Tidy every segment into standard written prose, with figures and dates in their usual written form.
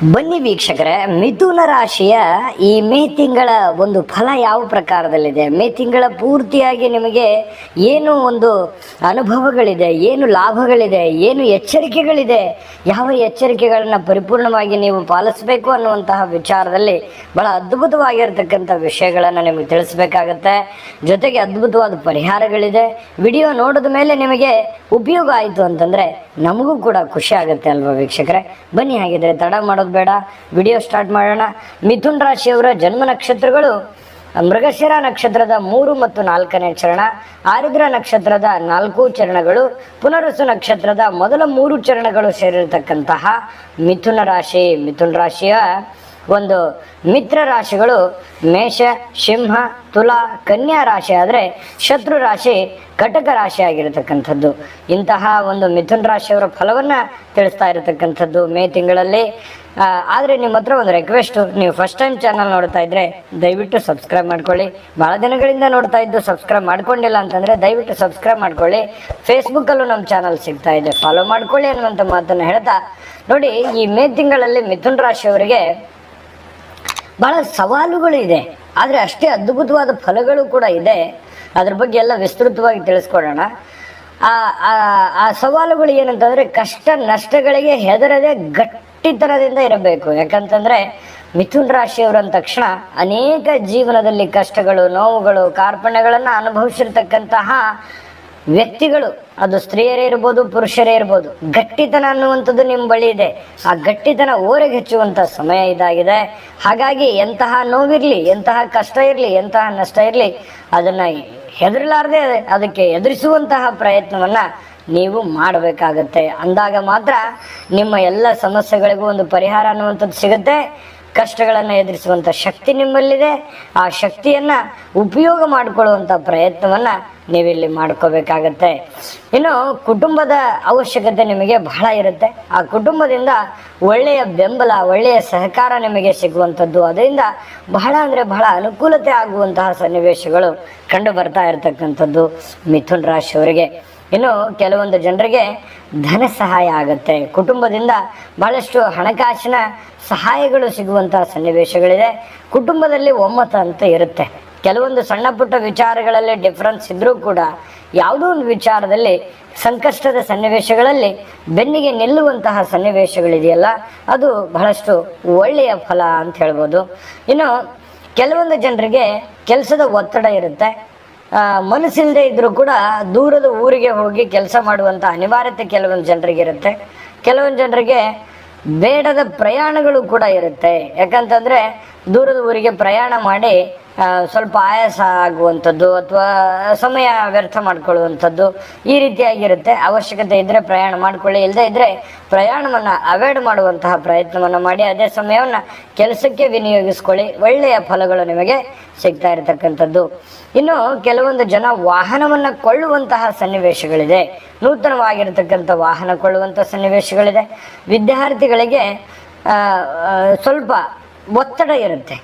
ಬನ್ನಿ ವೀಕ್ಷಕರೇ, ಮಿಥುನ ರಾಶಿಯ ಈ ಮೇ ತಿಂಗಳ ಒಂದು ಫಲ ಯಾವ ಪ್ರಕಾರದಲ್ಲಿದೆ, ಮೇ ತಿಂಗಳ ಪೂರ್ತಿಯಾಗಿ ನಿಮಗೆ ಏನು ಒಂದು ಅನುಭವಗಳಿದೆ, ಏನು ಲಾಭಗಳಿದೆ, ಏನು ಎಚ್ಚರಿಕೆಗಳಿದೆ, ಯಾವ ಎಚ್ಚರಿಕೆಗಳನ್ನು ಪರಿಪೂರ್ಣವಾಗಿ ನೀವು ಪಾಲಿಸಬೇಕು ಅನ್ನುವಂತಹ ವಿಚಾರದಲ್ಲಿ ಬಹಳ ಅದ್ಭುತವಾಗಿರ್ತಕ್ಕಂಥ ವಿಷಯಗಳನ್ನು ನಿಮಗೆ ತಿಳಿಸ್ಬೇಕಾಗತ್ತೆ. ಜೊತೆಗೆ ಅದ್ಭುತವಾದ ಪರಿಹಾರಗಳಿದೆ. ವಿಡಿಯೋ ನೋಡಿದ ಮೇಲೆ ನಿಮಗೆ ಉಪಯೋಗ ಆಯಿತು ಅಂತಂದರೆ ನಮಗೂ ಕೂಡ ಖುಷಿ ಆಗುತ್ತೆ ಅಲ್ವಾ ವೀಕ್ಷಕರೇ. ಬನ್ನಿ, ಹಾಗಿದ್ರೆ ತಡ ಮಾಡೋದು ಬೇಡ, ವಿಡಿಯೋ ಸ್ಟಾರ್ಟ್ ಮಾಡೋಣ. ಮಿಥುನ್ ರಾಶಿಯವರ ಜನ್ಮ ನಕ್ಷತ್ರಗಳು ಮೃಗಶಿರ ನಕ್ಷತ್ರದ 3 ಮತ್ತು 4ನೇ ಚರಣ, ಆರಿದ್ರ ನಕ್ಷತ್ರದ 4 ಚರಣಗಳು, ಪುನರ್ವಸು ನಕ್ಷತ್ರದ ಮೊದಲ 3 ಚರಣಗಳು ಸೇರಿರತಕ್ಕಂತಹ ಮಿಥುನ ರಾಶಿ. ಮಿಥುನ ರಾಶಿಯ ಒಂದು ಮಿತ್ರ ರಾಶಿಗಳು ಮೇಷ, ಸಿಂಹ, ತುಲಾ, ಕನ್ಯಾ ರಾಶಿ ಆದರೆ ಶತ್ರು ರಾಶಿ ಕಟಕ ರಾಶಿ ಆಗಿರತಕ್ಕಂಥದ್ದು. ಇಂತಹ ಒಂದು ಮಿಥುನ ರಾಶಿಯವರ ಫಲವನ್ನು ತಿಳಿಸ್ತಾ ಇರತಕ್ಕಂಥದ್ದು ಮೇ ತಿಂಗಳಲ್ಲಿ. ಆದರೆ ನಿಮ್ಮ ಹತ್ರ ಒಂದು ರಿಕ್ವೆಸ್ಟು, ನೀವು ಫಸ್ಟ್ ಟೈಮ್ ಚಾನಲ್ ನೋಡ್ತಾ ಇದ್ರೆ ದಯವಿಟ್ಟು ಸಬ್ಸ್ಕ್ರೈಬ್ ಮಾಡ್ಕೊಳ್ಳಿ. ಭಾಳ ದಿನಗಳಿಂದ ನೋಡ್ತಾ ಇದ್ದು ಸಬ್ಸ್ಕ್ರೈಬ್ ಮಾಡ್ಕೊಂಡಿಲ್ಲ ಅಂತಂದರೆ ದಯವಿಟ್ಟು ಸಬ್ಸ್ಕ್ರೈಬ್ ಮಾಡ್ಕೊಳ್ಳಿ. ಫೇಸ್ಬುಕ್ಕಲ್ಲೂ ನಮ್ಮ ಚಾನಲ್ ಸಿಗ್ತಾ ಇದೆ, ಫಾಲೋ ಮಾಡ್ಕೊಳ್ಳಿ ಅನ್ನುವಂಥ ಮಾತನ್ನು ಹೇಳ್ತಾ, ನೋಡಿ, ಈ ಮೇ ತಿಂಗಳಲ್ಲಿ ಮಿಥುನ ರಾಶಿಯವರಿಗೆ ಬಹಳ ಸವಾಲುಗಳು ಇದೆ, ಆದರೆ ಅಷ್ಟೇ ಅದ್ಭುತವಾದ ಫಲಗಳು ಕೂಡ ಇದೆ. ಅದ್ರ ಬಗ್ಗೆ ಎಲ್ಲ ವಿಸ್ತೃತವಾಗಿ ತಿಳಿಸ್ಕೊಡೋಣ. ಆ ಸವಾಲುಗಳು ಏನಂತಂದರೆ, ಕಷ್ಟ ನಷ್ಟಗಳಿಗೆ ಹೆದರದೆ ಗಟ್ಟಿತನದಿಂದ ಇರಬೇಕು. ಯಾಕಂತಂದರೆ ಮಿಥುನ ರಾಶಿಯವರು ಅಂದ ತಕ್ಷಣ ಅನೇಕ ಜೀವನದಲ್ಲಿ ಕಷ್ಟಗಳು, ನೋವುಗಳು, ಕಾರ್ಪಣ್ಯಗಳನ್ನು ಅನುಭವಿಸಿರ್ತಕ್ಕಂತಹ ವ್ಯಕ್ತಿಗಳು. ಅದು ಸ್ತ್ರೀಯರೇ ಇರ್ಬೋದು, ಪುರುಷರೇ ಇರ್ಬೋದು. ಗಟ್ಟಿತನ ಅನ್ನುವಂಥದ್ದು ನಿಮ್ಮ ಬಳಿ ಇದೆ. ಆ ಗಟ್ಟಿತನ ಓರೆಗೆ ಹೆಚ್ಚುವಂಥ ಸಮಯ ಇದಾಗಿದೆ. ಹಾಗಾಗಿ ಎಂತಹ ನೋವಿರಲಿ, ಎಂತಹ ಕಷ್ಟ ಇರಲಿ, ಎಂತಹ ನಷ್ಟ ಇರಲಿ, ಅದನ್ನು ಹೆದರಲಾರದೆ ಅದಕ್ಕೆ ಎದುರಿಸುವಂತಹ ಪ್ರಯತ್ನವನ್ನು ನೀವು ಮಾಡಬೇಕಾಗತ್ತೆ. ಅಂದಾಗ ಮಾತ್ರ ನಿಮ್ಮ ಎಲ್ಲ ಸಮಸ್ಯೆಗಳಿಗೂ ಒಂದು ಪರಿಹಾರ ಅನ್ನುವಂಥದ್ದು ಸಿಗುತ್ತೆ. ಕಷ್ಟಗಳನ್ನು ಎದುರಿಸುವಂಥ ಶಕ್ತಿ ನಿಮ್ಮಲ್ಲಿದೆ. ಆ ಶಕ್ತಿಯನ್ನು ಉಪಯೋಗ ಮಾಡಿಕೊಳ್ಳುವಂಥ ಪ್ರಯತ್ನವನ್ನು ನೀವಿಲ್ಲಿ ಮಾಡ್ಕೋಬೇಕಾಗತ್ತೆ. ಇನ್ನು ಕುಟುಂಬದ ಅವಶ್ಯಕತೆ ನಿಮಗೆ ಬಹಳ ಇರುತ್ತೆ. ಆ ಕುಟುಂಬದಿಂದ ಒಳ್ಳೆಯ ಬೆಂಬಲ, ಒಳ್ಳೆಯ ಸಹಕಾರ ನಿಮಗೆ ಸಿಗುವಂಥದ್ದು, ಅದರಿಂದ ಬಹಳ ಅಂದರೆ ಬಹಳ ಅನುಕೂಲತೆ ಆಗುವಂತಹ ಸನ್ನಿವೇಶಗಳು ಕಂಡು ಬರ್ತಾ ಇರತಕ್ಕಂಥದ್ದು ಮಿಥುನ ರಾಶಿಯವರಿಗೆ. ಇನ್ನು ಕೆಲವೊಂದು ಜನರಿಗೆ ಧನ ಸಹಾಯ ಆಗುತ್ತೆ. ಕುಟುಂಬದಿಂದ ಬಹಳಷ್ಟು ಹಣಕಾಸಿನ ಸಹಾಯಗಳು ಸಿಗುವಂತಹ ಸನ್ನಿವೇಶಗಳಿದೆ. ಕುಟುಂಬದಲ್ಲಿ ಒಮ್ಮತ ಅಂತ ಇರುತ್ತೆ. ಕೆಲವೊಂದು ಸಣ್ಣ ಪುಟ್ಟ ವಿಚಾರಗಳಲ್ಲಿ ಡಿಫ್ರೆನ್ಸ್ ಇದ್ದರೂ ಕೂಡ ಯಾವುದೋ ಒಂದು ವಿಚಾರದಲ್ಲಿ ಸಂಕಷ್ಟದ ಸನ್ನಿವೇಶಗಳಲ್ಲಿ ಬೆನ್ನಿಗೆ ನಿಲ್ಲುವಂತಹ ಸನ್ನಿವೇಶಗಳಿದೆಯಲ್ಲ, ಅದು ಬಹಳಷ್ಟು ಒಳ್ಳೆಯ ಫಲ ಅಂತ ಹೇಳ್ಬೋದು. ಇನ್ನು ಕೆಲವೊಂದು ಜನರಿಗೆ ಕೆಲಸದ ಒತ್ತಡ ಇರುತ್ತೆ. ಮನಸ್ಸಿಲ್ಲದೆ ಇದ್ರೂ ಕೂಡ ದೂರದ ಊರಿಗೆ ಹೋಗಿ ಕೆಲಸ ಮಾಡುವಂಥ ಅನಿವಾರ್ಯತೆ ಕೆಲವೊಂದು ಜನರಿಗೆ ಇರುತ್ತೆ. ಕೆಲವೊಂದು ಜನರಿಗೆ ಬೇಡದ ಪ್ರಯಾಣಗಳು ಕೂಡ ಇರುತ್ತೆ. ಯಾಕಂತಂದರೆ ದೂರದ ಊರಿಗೆ ಪ್ರಯಾಣ ಮಾಡಿ ಸ್ವಲ್ಪ ಆಯಾಸ ಆಗುವಂಥದ್ದು ಅಥವಾ ಸಮಯ ವ್ಯರ್ಥ ಮಾಡ್ಕೊಳ್ಳುವಂಥದ್ದು ಈ ರೀತಿಯಾಗಿರುತ್ತೆ. ಅವಶ್ಯಕತೆ ಇದ್ದರೆ ಪ್ರಯಾಣ ಮಾಡಿಕೊಳ್ಳಿ, ಇಲ್ಲದೇ ಇದ್ದರೆ ಪ್ರಯಾಣವನ್ನು ಅವಾಯ್ಡ್ ಮಾಡುವಂತಹ ಪ್ರಯತ್ನವನ್ನು ಮಾಡಿ ಅದೇ ಸಮಯವನ್ನು ಕೆಲಸಕ್ಕೆ ವಿನಿಯೋಗಿಸ್ಕೊಳ್ಳಿ. ಒಳ್ಳೆಯ ಫಲಗಳು ನಿಮಗೆ ಸಿಗ್ತಾ ಇರತಕ್ಕಂಥದ್ದು. ಇನ್ನು ಕೆಲವೊಂದು ಜನ ವಾಹನವನ್ನು ಕೊಳ್ಳುವಂತಹ ಸನ್ನಿವೇಶಗಳಿದೆ. ನೂತನವಾಗಿರತಕ್ಕಂಥ ವಾಹನ ಕೊಳ್ಳುವಂಥ ಸನ್ನಿವೇಶಗಳಿದೆ. ವಿದ್ಯಾರ್ಥಿಗಳಿಗೆ ಸ್ವಲ್ಪ ಒತ್ತಡ ಇರುತ್ತೆ,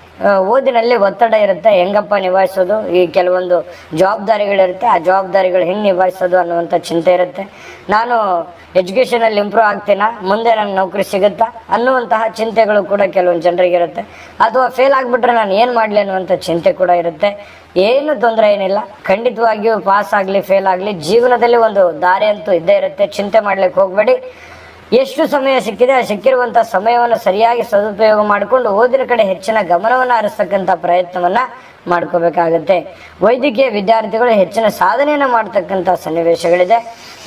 ಓದಿನಲ್ಲಿ ಒತ್ತಡ ಇರುತ್ತೆ. ಹೆಂಗಪ್ಪ ನಿಭಾಯಿಸೋದು, ಈ ಕೆಲವೊಂದು ಜವಾಬ್ದಾರಿಗಳಿರುತ್ತೆ, ಆ ಜವಾಬ್ದಾರಿಗಳು ಹೆಂಗೆ ನಿಭಾಯಿಸೋದು ಅನ್ನುವಂಥ ಚಿಂತೆ ಇರುತ್ತೆ. ನಾನು ಎಜುಕೇಷನಲ್ಲಿ ಇಂಪ್ರೂವ್ ಆಗ್ತೀನಾ, ಮುಂದೆ ನನ್ನ ನೌಕರಿ ಸಿಗುತ್ತಾ ಅನ್ನುವಂತಹ ಚಿಂತೆಗಳು ಕೂಡ ಕೆಲವೊಂದು ಜನರಿಗಿರುತ್ತೆ. ಅಥವಾ ಫೇಲ್ ಆಗಿಬಿಟ್ರೆ ನಾನು ಏನು ಮಾಡಲಿ ಅನ್ನುವಂಥ ಚಿಂತೆ ಕೂಡ ಇರುತ್ತೆ. ಏನು ತೊಂದರೆ ಏನಿಲ್ಲ, ಖಂಡಿತವಾಗಿಯೂ ಪಾಸ್ ಆಗಲಿ ಫೇಲ್ ಆಗಲಿ ಜೀವನದಲ್ಲಿ ಒಂದು ದಾರಿ ಅಂತೂ ಇದ್ದೇ ಇರುತ್ತೆ. ಚಿಂತೆ ಮಾಡ್ಲಿಕ್ಕೆ ಹೋಗಬೇಡಿ. ಎಷ್ಟು ಸಮಯ ಸಿಕ್ಕಿದೆ ಆ ಸಿಕ್ಕಿರುವಂಥ ಸಮಯವನ್ನು ಸರಿಯಾಗಿ ಸದುಪಯೋಗ ಮಾಡಿಕೊಂಡು ಓದಿನ ಕಡೆ ಹೆಚ್ಚಿನ ಗಮನವನ್ನು ಹರಿಸ್ತಕ್ಕಂಥ ಪ್ರಯತ್ನವನ್ನು ಮಾಡ್ಕೋಬೇಕಾಗತ್ತೆ. ವೈದ್ಯಕೀಯ ವಿದ್ಯಾರ್ಥಿಗಳು ಹೆಚ್ಚಿನ ಸಾಧನೆಯನ್ನು ಮಾಡ್ತಕ್ಕಂಥ ಸನ್ನಿವೇಶಗಳಿದೆ.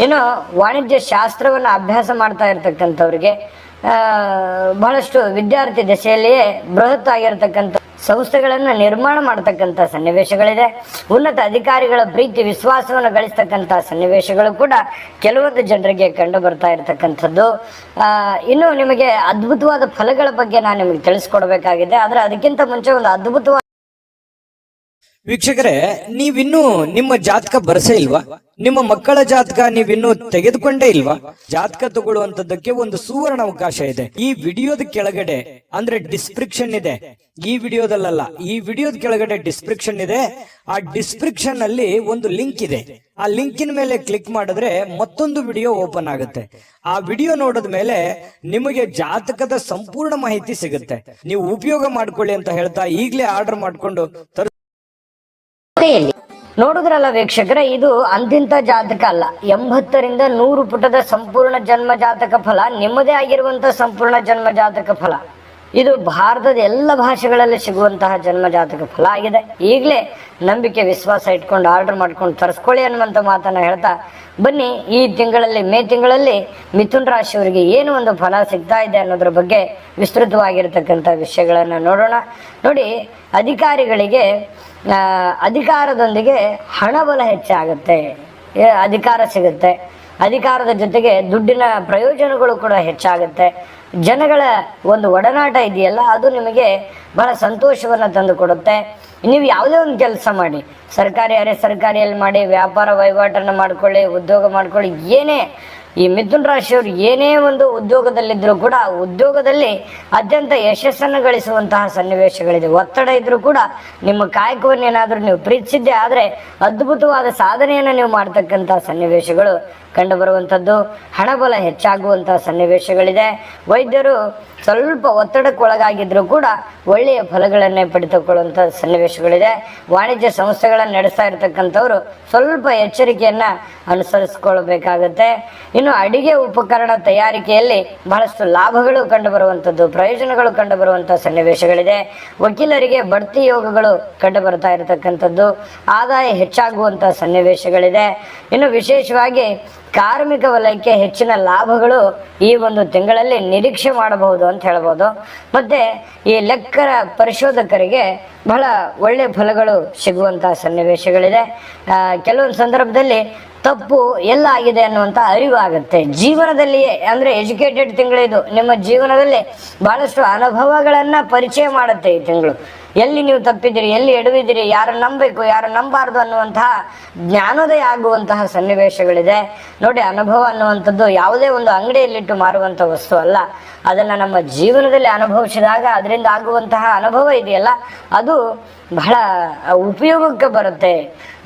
ಇನ್ನು ವಾಣಿಜ್ಯ ಶಾಸ್ತ್ರವನ್ನು ಅಭ್ಯಾಸ ಮಾಡ್ತಾ ಇರ್ತಕ್ಕಂಥವ್ರಿಗೆ ಬಹಳಷ್ಟು ವಿದ್ಯಾರ್ಥಿ ದಶೆಯಲ್ಲಿಯೇ ಬೃಹತ್ ಆಗಿರತಕ್ಕಂಥ ಸಂಸ್ಥೆಗಳನ್ನು ನಿರ್ಮಾಣ ಮಾಡ್ತಕ್ಕಂಥ ಸನ್ನಿವೇಶಗಳಿದೆ. ಉನ್ನತ ಅಧಿಕಾರಿಗಳ ಪ್ರೀತಿ ವಿಶ್ವಾಸವನ್ನು ಗಳಿಸ್ತಕ್ಕಂಥ ಸನ್ನಿವೇಶಗಳು ಕೂಡ ಕೆಲವೊಂದು ಜನರಿಗೆ ಕಂಡು ಬರ್ತಾ ಇರತಕ್ಕಂಥದ್ದು. ಇನ್ನು ನಿಮಗೆ ಅದ್ಭುತವಾದ ಫಲಗಳ ಬಗ್ಗೆ ನಾನು ನಿಮಗೆ ತಿಳಿಸ್ಕೊಡ್ಬೇಕಾಗಿದೆ. ಆದರೆ ಅದಕ್ಕಿಂತ ಮುಂಚೆ ಒಂದು ಅದ್ಭುತವಾದ ವೀಕ್ಷಕರೇ, ನೀವಿನ್ನೂ ನಿಮ್ಮ ಜಾತಕ ಬರಸೇ ಇಲ್ವಾ? ನಿಮ್ಮ ಮಕ್ಕಳ ಜಾತಕ ನೀವಿನ್ನೂ ತೆಗೆದುಕೊಂಡೇ ಇಲ್ವಾ? ಜಾತಕ ತಗೊಳ್ಳುವಂತದ್ದಕ್ಕೆ ಒಂದು ಸುವರ್ಣ ಅವಕಾಶ ಇದೆ. ಈ ವಿಡಿಯೋದ ಕೆಳಗಡೆ ಅಂದ್ರೆ ಡಿಸ್ಕ್ರಿಪ್ಷನ್ ಇದೆ. ಈ ವಿಡಿಯೋದಲ್ಲ, ಈ ವಿಡಿಯೋದ ಕೆಳಗಡೆ ಡಿಸ್ಕ್ರಿಪ್ಷನ್ ಇದೆ. ಆ ಡಿಸ್ಕ್ರಿಪ್ಷನ್ ಅಲ್ಲಿ ಒಂದು ಲಿಂಕ್ ಇದೆ. ಆ ಲಿಂಕಿನ ಮೇಲೆ ಕ್ಲಿಕ್ ಮಾಡಿದ್ರೆ ಮತ್ತೊಂದು ವಿಡಿಯೋ ಓಪನ್ ಆಗುತ್ತೆ. ಆ ವಿಡಿಯೋ ನೋಡಿದ ಮೇಲೆ ನಿಮಗೆ ಜಾತಕದ ಸಂಪೂರ್ಣ ಮಾಹಿತಿ ಸಿಗುತ್ತೆ. ನೀವು ಉಪಯೋಗ ಮಾಡ್ಕೊಳ್ಳಿ ಅಂತ ಹೇಳ್ತಾ ಈಗಲೇ ಆರ್ಡರ್ ಮಾಡ್ಕೊಂಡು ನೋಡುದ್ರಲ್ಲ ವೀಕ್ಷಕರೇ, ಇದು ಅಂತಿಂತ ಜಾತಕ ಅಲ್ಲ. 80ರಿಂದ 100 ಪುಟದ ಸಂಪೂರ್ಣ ಜನ್ಮ ಜಾತಕ ಫಲ, ನಿಮ್ಮದೇ ಆಗಿರುವಂತಹ ಸಂಪೂರ್ಣ ಜನ್ಮ ಜಾತಕ ಫಲ. ಇದು ಭಾರತದ ಎಲ್ಲ ಭಾಷೆಗಳಲ್ಲಿ ಸಿಗುವಂತಹ ಜನ್ಮ ಜಾತಕ ಫಲ ಆಗಿದೆ. ಈಗಲೇ ನಂಬಿಕೆ ವಿಶ್ವಾಸ ಇಟ್ಕೊಂಡು ಆರ್ಡರ್ ಮಾಡ್ಕೊಂಡು ತರಿಸ್ಕೊಳ್ಳಿ ಅನ್ನುವಂಥ ಮಾತನ್ನ ಹೇಳ್ತಾ ಬನ್ನಿ, ಈ ತಿಂಗಳಲ್ಲಿ ಮೇ ತಿಂಗಳಲ್ಲಿ ಮಿಥುನ ರಾಶಿಯವರಿಗೆ ಏನು ಒಂದು ಫಲ ಸಿಗ್ತಾ ಇದೆ ಅನ್ನೋದ್ರ ಬಗ್ಗೆ ವಿಸ್ತೃತವಾಗಿರ್ತಕ್ಕಂಥ ವಿಷಯಗಳನ್ನು ನೋಡೋಣ. ನೋಡಿ, ಅಧಿಕಾರಿಗಳಿಗೆ ಅಧಿಕಾರದೊಂದಿಗೆ ಹಣಬಲ ಹೆಚ್ಚಾಗುತ್ತೆ, ಅಧಿಕಾರ ಸಿಗುತ್ತೆ. ಅಧಿಕಾರದ ಜೊತೆಗೆ ದುಡ್ಡಿನ ಪ್ರಯೋಜನಗಳು ಕೂಡ ಹೆಚ್ಚಾಗುತ್ತೆ. ಜನಗಳ ಒಂದು ಒಡನಾಟ ಇದೆಯಲ್ಲ, ಅದು ನಿಮಗೆ ಬಹಳ ಸಂತೋಷವನ್ನು ತಂದು ಕೊಡುತ್ತೆ. ನೀವು ಯಾವುದೇ ಒಂದು ಕೆಲಸ ಮಾಡಿ, ಸರ್ಕಾರಿ ಅರೆ ಸರ್ಕಾರಿಯಲ್ಲಿ ಮಾಡಿ, ವ್ಯಾಪಾರ ವಹಿವಾಟನ್ನು ಮಾಡ್ಕೊಳ್ಳಿ, ಉದ್ಯೋಗ ಮಾಡ್ಕೊಳ್ಳಿ, ಏನೇ ಈ ಮಿಥುನ ರಾಶಿಯವರು ಏನೇ ಒಂದು ಉದ್ಯೋಗದಲ್ಲಿದ್ದರೂ ಕೂಡ ಉದ್ಯೋಗದಲ್ಲಿ ಅತ್ಯಂತ ಯಶಸ್ಸನ್ನು ಗಳಿಸುವಂತಹ ಸನ್ನಿವೇಶಗಳಿದೆ. ಒತ್ತಡ ಇದ್ರೂ ಕೂಡ ನಿಮ್ಮ ಕಾಯಕವನ್ನು ಏನಾದರೂ ನೀವು ಪ್ರೀತಿಸಿದ್ದೆ ಆದರೆ ಅದ್ಭುತವಾದ ಸಾಧನೆಯನ್ನು ನೀವು ಮಾಡ್ತಕ್ಕಂಥ ಸನ್ನಿವೇಶಗಳು ಕಂಡು ಬರುವಂಥದ್ದು. ಹಣಬಲ ಹೆಚ್ಚಾಗುವಂತಹ ಸನ್ನಿವೇಶಗಳಿದೆ. ವೈದ್ಯರು ಸ್ವಲ್ಪ ಒತ್ತಡಕ್ಕೊಳಗಾಗಿದ್ರೂ ಕೂಡ ಒಳ್ಳೆಯ ಫಲಗಳನ್ನೇ ಪಡೆದುಕೊಳ್ಳುವಂಥ ಸನ್ನಿವೇಶಗಳಿದೆ. ವಾಣಿಜ್ಯ ಸಂಸ್ಥೆಗಳನ್ನು ನಡೆಸ್ತಾ ಇರತಕ್ಕಂಥವ್ರು ಸ್ವಲ್ಪ ಎಚ್ಚರಿಕೆಯನ್ನ ಅನುಸರಿಸಿಕೊಳ್ಬೇಕಾಗತ್ತೆ. ಇನ್ನು ಅಡಿಗೆ ಉಪಕರಣ ತಯಾರಿಕೆಯಲ್ಲಿ ಬಹಳಷ್ಟು ಲಾಭಗಳು ಕಂಡು ಬರುವಂಥದ್ದು, ಪ್ರಯೋಜನಗಳು ಕಂಡು ಬರುವಂತಹ ಸನ್ನಿವೇಶಗಳಿದೆ. ವಕೀಲರಿಗೆ ಬಡ್ತಿ ಯೋಗಗಳು ಕಂಡು ಬರ್ತಾ ಇರತಕ್ಕಂಥದ್ದು, ಆದಾಯ ಹೆಚ್ಚಾಗುವಂತಹ ಸನ್ನಿವೇಶಗಳಿದೆ. ಇನ್ನು ವಿಶೇಷವಾಗಿ ಕಾರ್ಮಿಕ ವಲಯಕ್ಕೆ ಹೆಚ್ಚಿನ ಲಾಭಗಳು ಈ ಒಂದು ತಿಂಗಳಲ್ಲಿ ನಿರೀಕ್ಷೆ ಮಾಡಬಹುದು ಅಂತ ಹೇಳ್ಬೋದು. ಮತ್ತೆ ಈ ಲೆಕ್ಕರ ಪರಿಶೋಧಕರಿಗೆ ಬಹಳ ಒಳ್ಳೆಯ ಫಲಗಳು ಸಿಗುವಂತಹ ಸನ್ನಿವೇಶಗಳಿದೆ. ಕೆಲವೊಂದು ಸಂದರ್ಭದಲ್ಲಿ ತಪ್ಪು ಎಲ್ಲ ಆಗಿದೆ ಅನ್ನುವಂಥ ಅರಿವು ಆಗುತ್ತೆ ಜೀವನದಲ್ಲಿಯೇ. ಅಂದ್ರೆ ಎಜುಕೇಟೆಡ್ ತಿಂಗಳಿದು, ನಿಮ್ಮ ಜೀವನದಲ್ಲಿ ಬಹಳಷ್ಟು ಅನುಭವಗಳನ್ನ ಪರಿಚಯ ಮಾಡುತ್ತೆ ಈ ತಿಂಗಳು. ಎಲ್ಲಿ ನೀವು ತಪ್ಪಿದ್ದೀರಿ, ಎಲ್ಲಿ ಎಡವಿದ್ದೀರಿ, ಯಾರು ನಂಬಬೇಕು, ಯಾರು ನಂಬಾರ್ದು ಅನ್ನುವಂತಹ ಜ್ಞಾನೋದಯ ಆಗುವಂತಹ ಸನ್ನಿವೇಶಗಳಿದೆ. ನೋಡಿ, ಅನುಭವ ಅನ್ನುವಂಥದ್ದು ಯಾವುದೇ ಒಂದು ಅಂಗಡಿಯಲ್ಲಿಟ್ಟು ಮಾರುವಂಥ ವಸ್ತು ಅಲ್ಲ. ಅದನ್ನು ನಮ್ಮ ಜೀವನದಲ್ಲಿ ಅನುಭವಿಸಿದಾಗ ಅದರಿಂದ ಆಗುವಂತಹ ಅನುಭವ ಇದೆಯಲ್ಲ, ಅದು ಬಹಳ ಉಪಯೋಗಕ್ಕೆ ಬರುತ್ತೆ.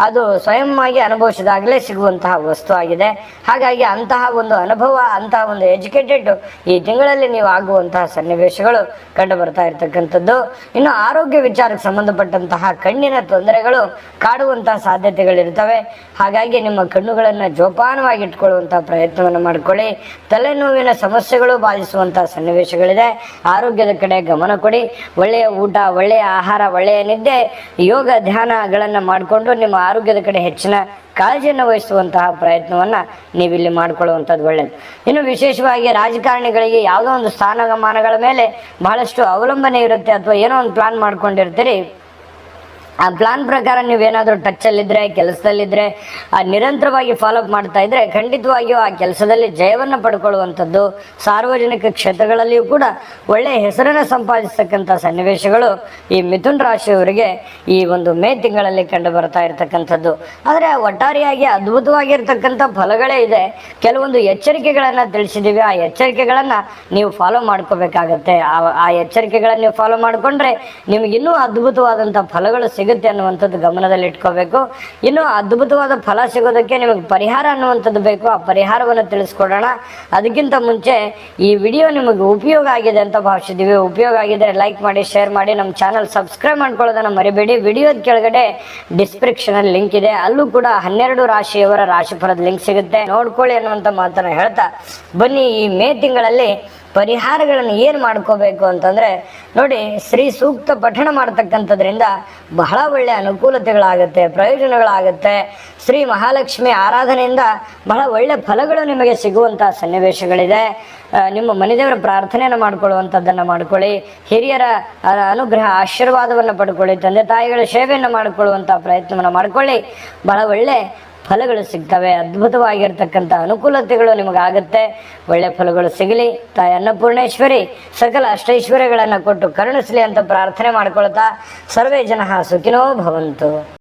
ಅದು ಸ್ವಯಂ ಆಗಿ ಅನುಭವಿಸಿದಾಗಲೇ ಸಿಗುವಂತಹ ವಸ್ತು ಆಗಿದೆ. ಹಾಗಾಗಿ ಅಂತಹ ಒಂದು ಅನುಭವ, ಅಂತಹ ಒಂದು ಎಜುಕೇಟೆಡ್ ಈ ತಿಂಗಳಲ್ಲಿ ನೀವು ಆಗುವಂತಹ ಸನ್ನಿವೇಶಗಳು ಕಂಡು ಬರ್ತಾ ಇರ್ತಕ್ಕಂಥದ್ದು. ಇನ್ನು ಆರೋಗ್ಯ ವಿಚಾರಕ್ಕೆ ಸಂಬಂಧಪಟ್ಟಂತಹ ಕಣ್ಣಿನ ತೊಂದರೆಗಳು ಕಾಡುವಂತಹ ಸಾಧ್ಯತೆಗಳಿರ್ತವೆ. ಹಾಗಾಗಿ ನಿಮ್ಮ ಕಣ್ಣುಗಳನ್ನು ಜೋಪಾನವಾಗಿ ಇಟ್ಕೊಳ್ಳುವಂತಹ ಪ್ರಯತ್ನವನ್ನು ಮಾಡಿಕೊಳ್ಳಿ. ತಲೆನೋವಿನ ಸಮಸ್ಯೆಗಳು ಬಾಧಿಸುವಂತಹ ಸನ್ನಿವೇಶಗಳಿದೆ. ಆರೋಗ್ಯದ ಕಡೆ ಗಮನ ಕೊಡಿ. ಒಳ್ಳೆಯ ಊಟ, ಒಳ್ಳೆಯ ಆಹಾರ, ಒಳ್ಳೆಯ ನಿದ್ದೆ, ಯೋಗ ಧ್ಯಾನಗಳನ್ನು ಮಾಡಿಕೊಂಡು ನಿಮ್ಮ ಆರೋಗ್ಯದ ಕಡೆ ಹೆಚ್ಚಿನ ಕಾಳಜಿಯನ್ನು ವಹಿಸುವಂತಹ ಪ್ರಯತ್ನವನ್ನ ನೀವಿಲ್ಲಿ ಮಾಡಿಕೊಳ್ಳುವಂಥದ್ದು ಒಳ್ಳೆಯದು. ಇನ್ನು ವಿಶೇಷವಾಗಿ ರಾಜಕಾರಣಿಗಳಿಗೆ ಯಾವುದೋ ಒಂದು ಸ್ಥಾನಮಾನಗಳ ಮೇಲೆ ಬಹಳಷ್ಟು ಅವಲಂಬನೆ ಇರುತ್ತೆ, ಅಥವಾ ಏನೋ ಒಂದು ಪ್ಲಾನ್ ಮಾಡ್ಕೊಂಡಿರ್ತೀರಿ. ಆ ಪ್ಲಾನ್ ಪ್ರಕಾರ ನೀವೇನಾದರೂ ಟಚ್ಚಲ್ಲಿದ್ದರೆ, ಕೆಲಸದಲ್ಲಿದ್ದರೆ, ನಿರಂತರವಾಗಿ ಫಾಲೋಅಪ್ ಮಾಡ್ತಾ ಇದ್ರೆ ಖಂಡಿತವಾಗಿಯೂ ಆ ಕೆಲಸದಲ್ಲಿ ಜಯವನ್ನು ಪಡ್ಕೊಳ್ಳುವಂಥದ್ದು, ಸಾರ್ವಜನಿಕ ಕ್ಷೇತ್ರಗಳಲ್ಲಿಯೂ ಕೂಡ ಒಳ್ಳೆಯ ಹೆಸರನ್ನು ಸಂಪಾದಿಸ್ತಕ್ಕಂಥ ಸನ್ನಿವೇಶಗಳು ಈ ಮಿಥುನ ರಾಶಿಯವರಿಗೆ ಈ ಒಂದು ಮೇ ತಿಂಗಳಲ್ಲಿ ಕಂಡು ಬರ್ತಾ ಇರತಕ್ಕಂಥದ್ದು. ಆದರೆ ಒಟ್ಟಾರೆಯಾಗಿ ಅದ್ಭುತವಾಗಿರ್ತಕ್ಕಂಥ ಫಲಗಳೇ ಇದೆ. ಕೆಲವೊಂದು ಎಚ್ಚರಿಕೆಗಳನ್ನು ತಿಳಿಸಿದ್ದೀವಿ. ಆ ಎಚ್ಚರಿಕೆಗಳನ್ನು ನೀವು ಫಾಲೋ ಮಾಡ್ಕೋಬೇಕಾಗತ್ತೆ. ಆ ಎಚ್ಚರಿಕೆಗಳನ್ನು ನೀವು ಫಾಲೋ ಮಾಡಿಕೊಂಡ್ರೆ ನಿಮಗಿನ್ನೂ ಅದ್ಭುತವಾದಂಥ ಫಲಗಳು ಸಿಗುತ್ತೆ ಅನ್ನುವಂಥದ್ದು ಗಮನದಲ್ಲಿ ಇಟ್ಕೋಬೇಕು. ಇನ್ನು ಅದ್ಭುತವಾದ ಫಲ ಸಿಗೋದಕ್ಕೆ ನಿಮಗೆ ಪರಿಹಾರ ಅನ್ನುವಂಥದ್ದು ಬೇಕು. ಆ ಪರಿಹಾರವನ್ನು ತಿಳಿಸ್ಕೊಡೋಣ. ಅದಕ್ಕಿಂತ ಮುಂಚೆ ಈ ವಿಡಿಯೋ ನಿಮಗೆ ಉಪಯೋಗ ಆಗಿದೆ ಅಂತ ಭಾವಿಸಿದ್ದೀವಿ. ಉಪಯೋಗ ಆಗಿದ್ರೆ ಲೈಕ್ ಮಾಡಿ, ಶೇರ್ ಮಾಡಿ, ನಮ್ಮ ಚಾನಲ್ ಸಬ್ಸ್ಕ್ರೈಬ್ ಮಾಡ್ಕೊಳ್ಳೋದನ್ನು ಮರಿಬೇಡಿ. ವಿಡಿಯೋದ ಕೆಳಗಡೆ ಡಿಸ್ಕ್ರಿಪ್ಷನ್ ಅಲ್ಲಿ ಲಿಂಕ್ ಇದೆ, ಅಲ್ಲೂ ಕೂಡ 12 ರಾಶಿಯವರ ರಾಶಿಫಲದ ಲಿಂಕ್ ಸಿಗುತ್ತೆ, ನೋಡ್ಕೊಳ್ಳಿ ಅನ್ನುವಂಥ ಮಾತನ್ನ ಹೇಳ್ತಾ ಬನ್ನಿ, ಈ ಮೇ ತಿಂಗಳಲ್ಲಿ ಪರಿಹಾರಗಳನ್ನು ಏನು ಮಾಡ್ಕೋಬೇಕು ಅಂತಂದರೆ, ನೋಡಿ, ಶ್ರೀ ಸೂಕ್ತ ಪಠಣ ಮಾಡ್ತಕ್ಕಂಥದ್ರಿಂದ ಬಹಳ ಒಳ್ಳೆಯ ಅನುಕೂಲತೆಗಳಾಗುತ್ತೆ, ಪ್ರಯೋಜನಗಳಾಗುತ್ತೆ. ಶ್ರೀ ಮಹಾಲಕ್ಷ್ಮಿ ಆರಾಧನೆಯಿಂದ ಬಹಳ ಒಳ್ಳೆಯ ಫಲಗಳು ನಿಮಗೆ ಸಿಗುವಂಥ ಸನ್ನಿವೇಶಗಳಿದೆ. ನಿಮ್ಮ ಮನೆದೇವರ ಪ್ರಾರ್ಥನೆಯನ್ನು ಮಾಡ್ಕೊಳ್ಳುವಂಥದ್ದನ್ನು ಮಾಡ್ಕೊಳ್ಳಿ. ಹಿರಿಯರ ಅನುಗ್ರಹ ಆಶೀರ್ವಾದವನ್ನು ಪಡ್ಕೊಳ್ಳಿ. ತಂದೆ ತಾಯಿಗಳ ಸೇವೆಯನ್ನು ಮಾಡಿಕೊಳ್ಳುವಂಥ ಪ್ರಯತ್ನವನ್ನು ಮಾಡ್ಕೊಳ್ಳಿ. ಬಹಳ ಒಳ್ಳೆ ಫಲಗಳು ಸಿಗ್ತವೆ. ಅದ್ಭುತವಾಗಿರ್ತಕ್ಕಂಥ ಅನುಕೂಲತೆಗಳು ನಿಮಗಾಗುತ್ತೆ. ಒಳ್ಳೆ ಫಲಗಳು ಸಿಗಲಿ. ತಾಯಿ ಅನ್ನಪೂರ್ಣೇಶ್ವರಿ ಸಕಲ ಅಷ್ಟೈಶ್ವರ್ಯಗಳನ್ನು ಕೊಟ್ಟು ಕರುಣಿಸಲಿ ಅಂತ ಪ್ರಾರ್ಥನೆ ಮಾಡ್ಕೊಳ್ತಾ ಸರ್ವೇ ಜನ ಸುಖಿನೋ ಭವಂತು.